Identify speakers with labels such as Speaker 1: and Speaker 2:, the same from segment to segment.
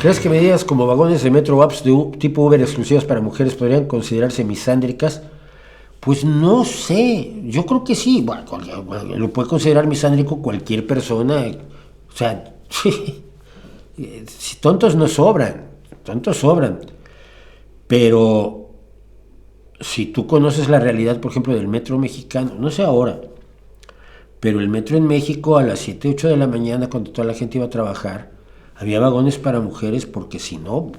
Speaker 1: ¿Crees que medidas como vagones de metro o apps de tipo Uber exclusivas para mujeres podrían considerarse misándricas? Pues no sé, yo creo que sí. Bueno, lo puede considerar misándrico cualquier persona. O sea, si tontos no sobran, tontos sobran. Pero si tú conoces la realidad, por ejemplo, del metro mexicano, no sé ahora, pero el metro en México a las 7, 8 de la mañana, cuando toda la gente iba a trabajar, había vagones para mujeres porque si no,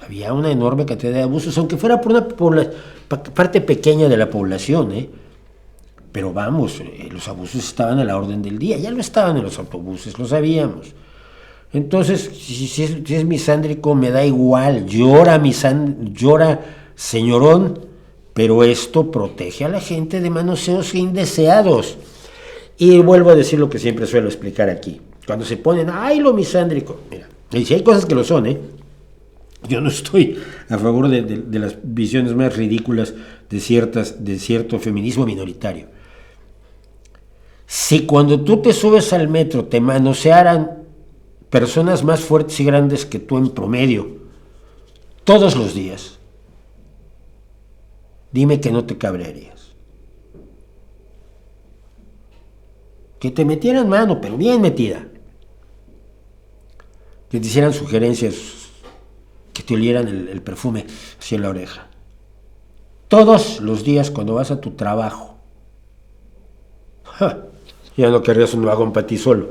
Speaker 1: había una enorme cantidad de abusos, aunque fuera por una parte pequeña de la población, ¿eh? Pero vamos, los abusos estaban a la orden del día, ya no estaban en los autobuses, lo sabíamos. Entonces, si es misándrico, me da igual, llora señorón, pero esto protege a la gente de manoseos indeseados. Y vuelvo a decir lo que siempre suelo explicar aquí. Cuando se ponen, ¡ay, lo misándrico! Mira, y si hay cosas que lo son, ¿eh? Yo no estoy a favor de las visiones más ridículas de cierto feminismo minoritario. Si cuando tú te subes al metro te manosearan personas más fuertes y grandes que tú en promedio, todos los días, dime que no te cabrearías. Que te metieran mano, pero bien metida. Que te hicieran sugerencias, que te olieran el perfume hacia la oreja. Todos los días cuando vas a tu trabajo. Ja, ya no querrías un vagón para ti solo.